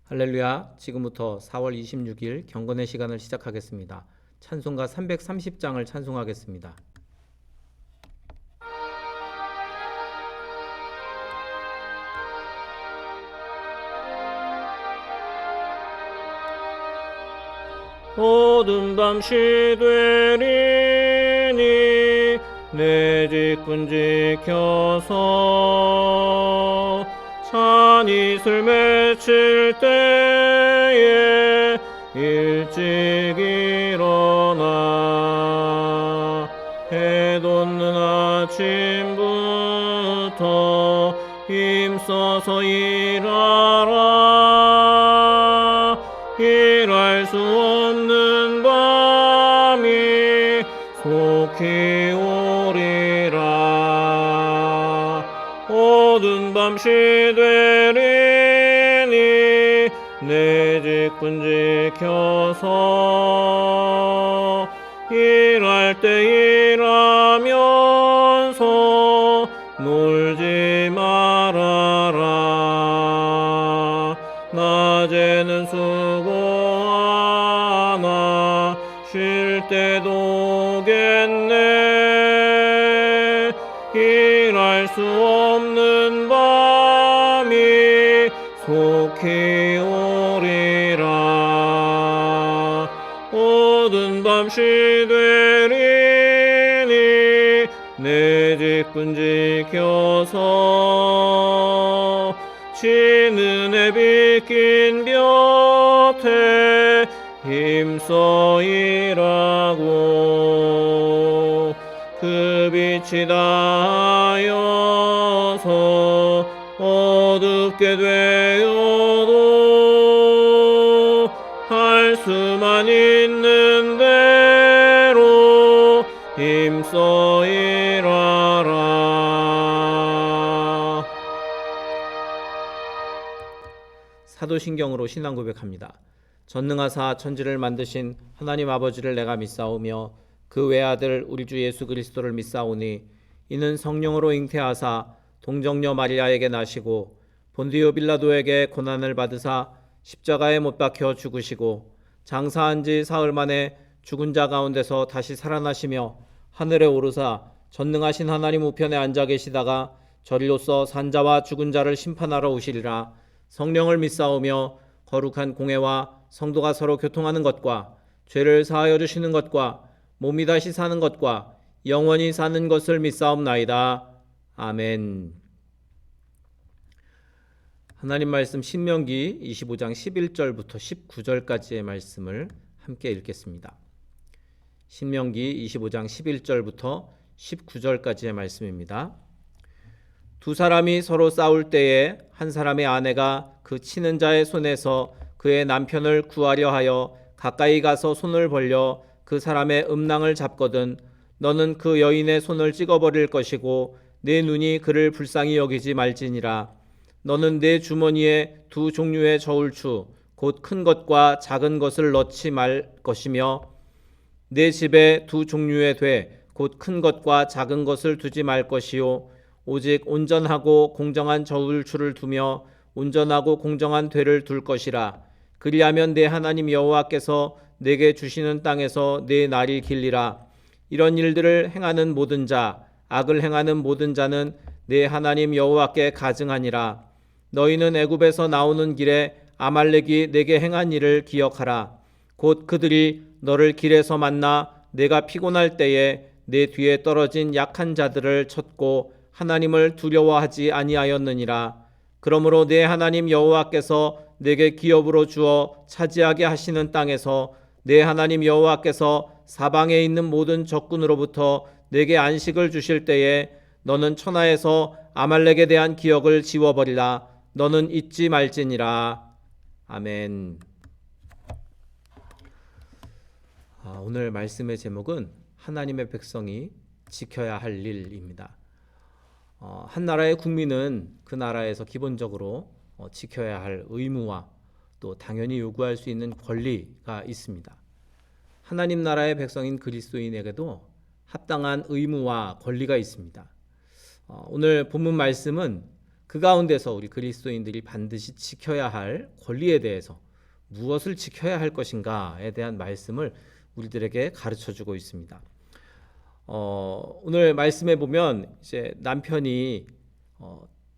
할렐루야. 지금부터 4월 26일 경건의 시간을 시작하겠습니다. 찬송가 330장을 찬송하겠습니다. 어두운 밤시 되리니 내 직분 지켜서 산이슬 맺힐 때에 일찍 일어나 해 돋는 아침부터 힘써서 일하라. 일할 수 없는 밤이 속히 오리라. 어두운 밤시 되리니 내 직분 지켜서 일할 때 일하면서 놀지 말아라. 낮에는 수고하나 쉴 때도 오겠네. 일할 수 없는 밤이 속히 오리라. 어두운 밤시 되리니 내 직분 지켜서 지는 해 비낀 볕에 힘써 일하고 그 빛이 닿아여서 어둡게 되어도 할 수만 있는 대로 힘써 일하라. 사도신경으로 신앙 고백합니다. 전능하사 천지를 만드신 하나님 아버지를 내가 믿사오며 그 외아들 우리 주 예수 그리스도를 믿사오니 이는 성령으로 잉태하사 동정녀 마리아에게 나시고 본디오 빌라도에게 고난을 받으사 십자가에 못 박혀 죽으시고 장사한 지 사흘 만에 죽은 자 가운데서 다시 살아나시며 하늘에 오르사 전능하신 하나님 우편에 앉아 계시다가 저리로서 산자와 죽은 자를 심판하러 오시리라. 성령을 믿사오며 거룩한 공회와 성도가 서로 교통하는 것과 죄를 사하여 주시는 것과 몸이 다시 사는 것과 영원히 사는 것을 믿사옵나이다. 아멘. 하나님 말씀 신명기 25장 11절부터 19절까지의 말씀을 함께 읽겠습니다. 신명기 25장 11절부터 19절까지의 말씀입니다. 두 사람이 서로 싸울 때에 한 사람의 아내가 그 치는 자의 손에서 그의 남편을 구하려 하여 가까이 가서 손을 벌려 그 사람의 음낭을 잡거든 너는 그 여인의 손을 찍어버릴 것이고 내 눈이 그를 불쌍히 여기지 말지니라. 너는 내 주머니에 두 종류의 저울추 곧 큰 것과 작은 것을 넣지 말 것이며 내 집에 두 종류의 돼 곧 큰 것과 작은 것을 두지 말 것이요 오직 온전하고 공정한 저울추를 두며 온전하고 공정한 되를 둘 것이라. 그리하면 내 하나님 여호와께서 내게 주시는 땅에서 내 날이 길리라. 이런 일들을 행하는 모든 자 악을 행하는 모든 자는 내 하나님 여호와께 가증하니라. 너희는 애굽에서 나오는 길에 아말렉이 내게 행한 일을 기억하라. 곧 그들이 너를 길에서 만나 내가 피곤할 때에 내 뒤에 떨어진 약한 자들을 쳤고 하나님을 두려워하지 아니하였느니라. 그러므로 내 하나님 여호와께서 내게 기업으로 주어 차지하게 하시는 땅에서 내 하나님 여호와께서 사방에 있는 모든 적군으로부터 내게 안식을 주실 때에 너는 천하에서 아말렉에 대한 기억을 지워버리라. 너는 잊지 말지니라. 아멘. 오늘 말씀의 제목은 하나님의 백성이 지켜야 할 일입니다. 한 나라의 국민은 그 나라에서 기본적으로 지켜야 할 의무와 또 당연히 요구할 수 있는 권리가 있습니다. 하나님 나라의 백성인 그리스도인에게도 합당한 의무와 권리가 있습니다. 오늘 본문 말씀은 그 가운데서 우리 그리스도인들이 반드시 지켜야 할 권리에 대해서 무엇을 지켜야 할 것인가에 대한 말씀을 우리들에게 가르쳐주고 있습니다. 오늘 말씀에 보면 이제 남편이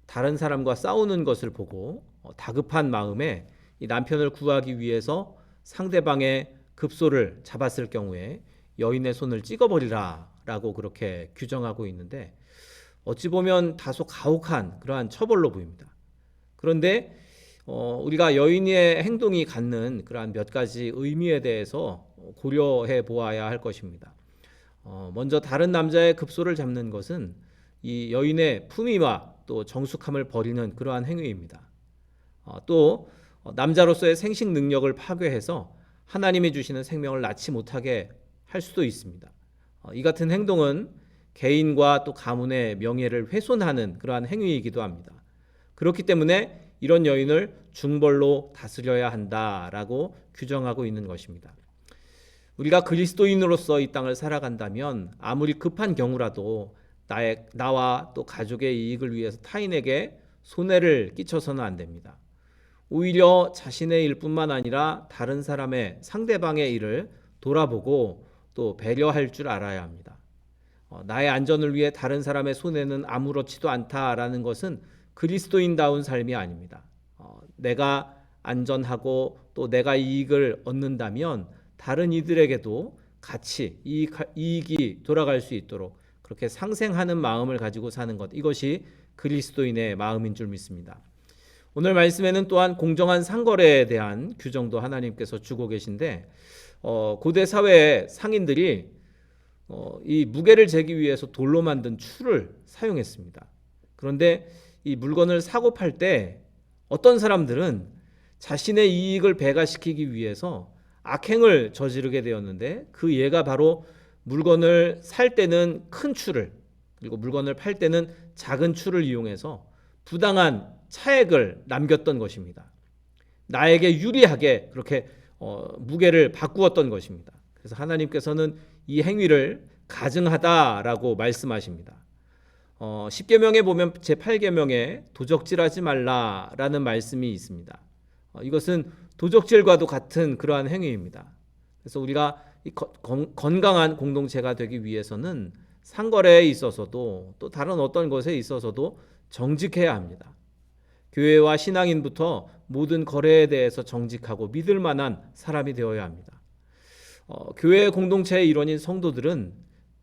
다른 사람과 싸우는 것을 보고 다급한 마음에 이 남편을 구하기 위해서 상대방의 급소를 잡았을 경우에 여인의 손을 찍어버리라 라고 그렇게 규정하고 있는데, 어찌 보면 다소 가혹한 그러한 처벌로 보입니다. 그런데 우리가 여인의 행동이 갖는 그러한 몇 가지 의미에 대해서 고려해 보아야 할 것입니다. 먼저 다른 남자의 급소를 잡는 것은 이 여인의 품위와 또 정숙함을 버리는 그러한 행위입니다. 또 남자로서의 생식 능력을 파괴해서 하나님이 주시는 생명을 낳지 못하게 할 수도 있습니다. 이 같은 행동은 개인과 또 가문의 명예를 훼손하는 그러한 행위이기도 합니다. 그렇기 때문에 이런 여인을 중벌로 다스려야 한다라고 규정하고 있는 것입니다. 우리가 그리스도인으로서 이 땅을 살아간다면 아무리 급한 경우라도 나와 또 가족의 이익을 위해서 타인에게 손해를 끼쳐서는 안 됩니다. 오히려 자신의 일뿐만 아니라 다른 사람의 상대방의 일을 돌아보고 또 배려할 줄 알아야 합니다. 나의 안전을 위해 다른 사람의 손해는 아무렇지도 않다라는 것은 그리스도인다운 삶이 아닙니다. 내가 안전하고 또 내가 이익을 얻는다면 다른 이들에게도 같이 이익이 돌아갈 수 있도록 그렇게 상생하는 마음을 가지고 사는 것, 이것이 그리스도인의 마음인 줄 믿습니다. 오늘 말씀에는 또한 공정한 상거래에 대한 규정도 하나님께서 주고 계신데, 고대 사회의 상인들이 이 무게를 재기 위해서 돌로 만든 추를 사용했습니다. 그런데 이 물건을 사고 팔 때 어떤 사람들은 자신의 이익을 배가시키기 위해서 악행을 저지르게 되었는데, 그 예가 바로 물건을 살 때는 큰 추를, 그리고 물건을 팔 때는 작은 추를 이용해서 부당한 차액을 남겼던 것입니다. 나에게 유리하게 그렇게 무게를 바꾸었던 것입니다. 그래서 하나님께서는 이 행위를 가증하다라고 말씀하십니다. 10계명에 보면 제8계명에 도적질하지 말라라는 말씀이 있습니다. 이것은 도적질과도 같은 그러한 행위입니다. 그래서 우리가 건강한 공동체가 되기 위해서는 상거래에 있어서도 또 다른 어떤 것에 있어서도 정직해야 합니다. 교회와 신앙인부터 모든 거래에 대해서 정직하고 믿을 만한 사람이 되어야 합니다. 교회 공동체의 일원인 성도들은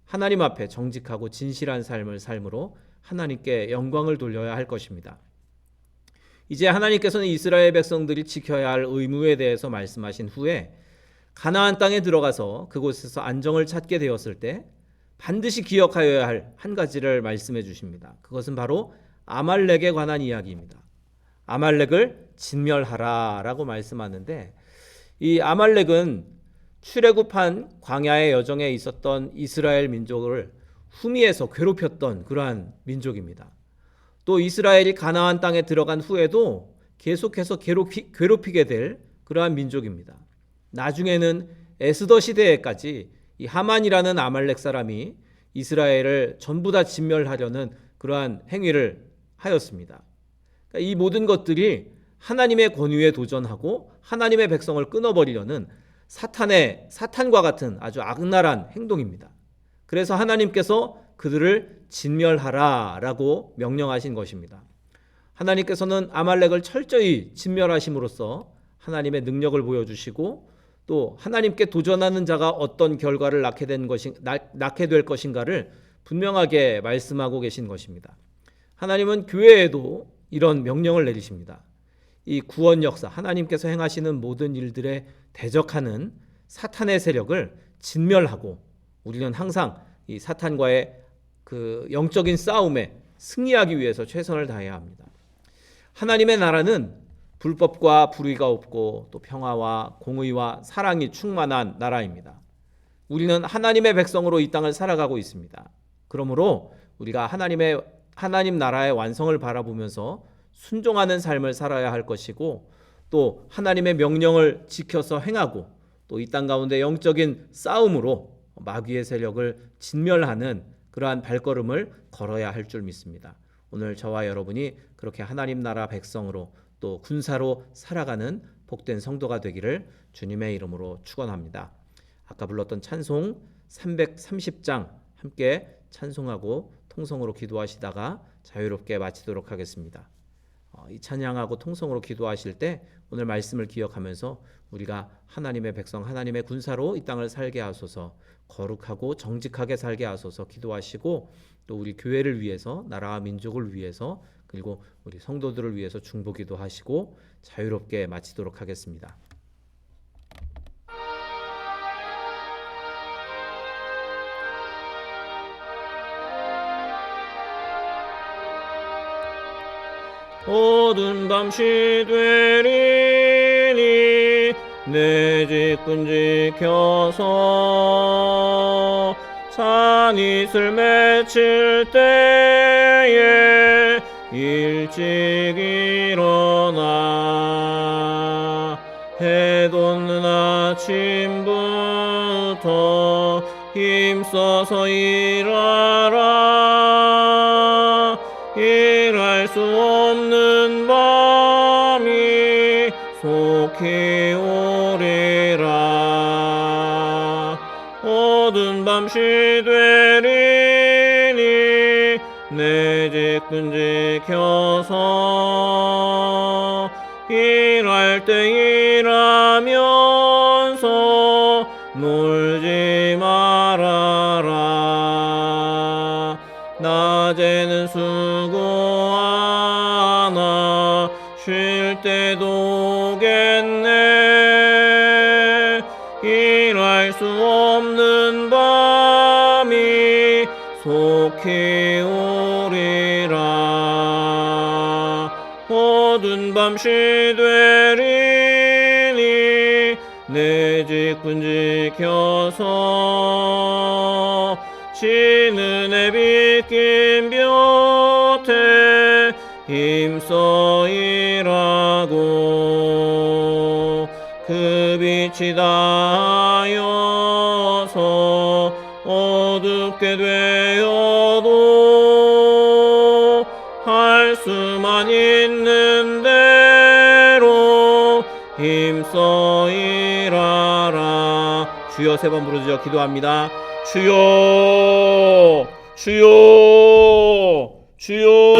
하나님 앞에 정직하고 진실한 삶을 삶으로 하나님께 영광을 돌려야 할 것입니다. 이제 하나님께서는 이스라엘 백성들이 지켜야 할 의무에 대해서 말씀하신 후에 가나안 땅에 들어가서 그곳에서 안정을 찾게 되었을 때 반드시 기억하여야 할 한 가지를 말씀해 주십니다. 그것은 바로 아말렉에 관한 이야기입니다. 아말렉을 진멸하라라고 말씀하는데, 이 아말렉은 출애굽한 광야의 여정에 있었던 이스라엘 민족을 후미에서 괴롭혔던 그러한 민족입니다. 또 이스라엘이 가나안 땅에 들어간 후에도 계속해서 괴롭히게 될 그러한 민족입니다. 나중에는 에스더 시대에까지 이 하만이라는 아말렉 사람이 이스라엘을 전부 다 진멸하려는 그러한 행위를 하였습니다. 그러니까 이 모든 것들이 하나님의 권위에 도전하고 하나님의 백성을 끊어버리려는 사탄과 같은 아주 악랄한 행동입니다. 그래서 하나님께서 그들을 진멸하라라고 명령하신 것입니다. 하나님께서는 아말렉을 철저히 진멸하심으로써 하나님의 능력을 보여주시고, 또 하나님께 도전하는 자가 어떤 결과를 낳게 될 것인가를 분명하게 말씀하고 계신 것입니다. 하나님은 교회에도 이런 명령을 내리십니다. 이 구원 역사, 하나님께서 행하시는 모든 일들에 대적하는 사탄의 세력을 진멸하고 우리는 항상 이 사탄과의 그 영적인 싸움에 승리하기 위해서 최선을 다해야 합니다. 하나님의 나라는 불법과 불의가 없고 또 평화와 공의와 사랑이 충만한 나라입니다. 우리는 하나님의 백성으로 이 땅을 살아가고 있습니다. 그러므로 우리가 하나님 나라의 완성을 바라보면서 순종하는 삶을 살아야 할 것이고, 또 하나님의 명령을 지켜서 행하고 또 이 땅 가운데 영적인 싸움으로 마귀의 세력을 진멸하는 그러한 발걸음을 걸어야 할 줄 믿습니다. 오늘 저와 여러분이 그렇게 하나님 나라 백성으로 또 군사로 살아가는 복된 성도가 되기를 주님의 이름으로 축원합니다. 아까 불렀던 찬송 330장 함께 찬송하고 통성으로 기도하시다가 자유롭게 마치도록 하겠습니다. 이 찬양하고 통성으로 기도하실 때 오늘 말씀을 기억하면서 우리가 하나님의 백성, 하나님의 군사로 이 땅을 살게 하소서, 거룩하고 정직하게 살게 하소서 기도하시고, 또 우리 교회를 위해서, 나라와 민족을 위해서, 그리고 우리 성도들을 위해서 중보기도 하시고 자유롭게 마치도록 하겠습니다. 어두운 밤 시되리니 내 집은 지켜서 산이슬 맺힐 때에 일찍 일어나 해 돋는 아침부터 힘써서 일하라. 일할 수 없는 밤이 속히 오리라. 어두운 밤 시되리니 내 집은 지켜서 일할 때 일하면서 놀지 말아라. 낮에는 수고하나 쉴 때도 오겠네. 일할 수 없는 밤이 속히 오리라. 어두운 밤 시되리니 내 집은 지켜서 지는 해 빗긴 볕에 힘써 일하고 그 빛이 닿아여서 어둡게 되어도 할 수만 있는 대로 힘써 일하라. 주여 세 번 부르짖어 기도합니다. 주여 주여 주여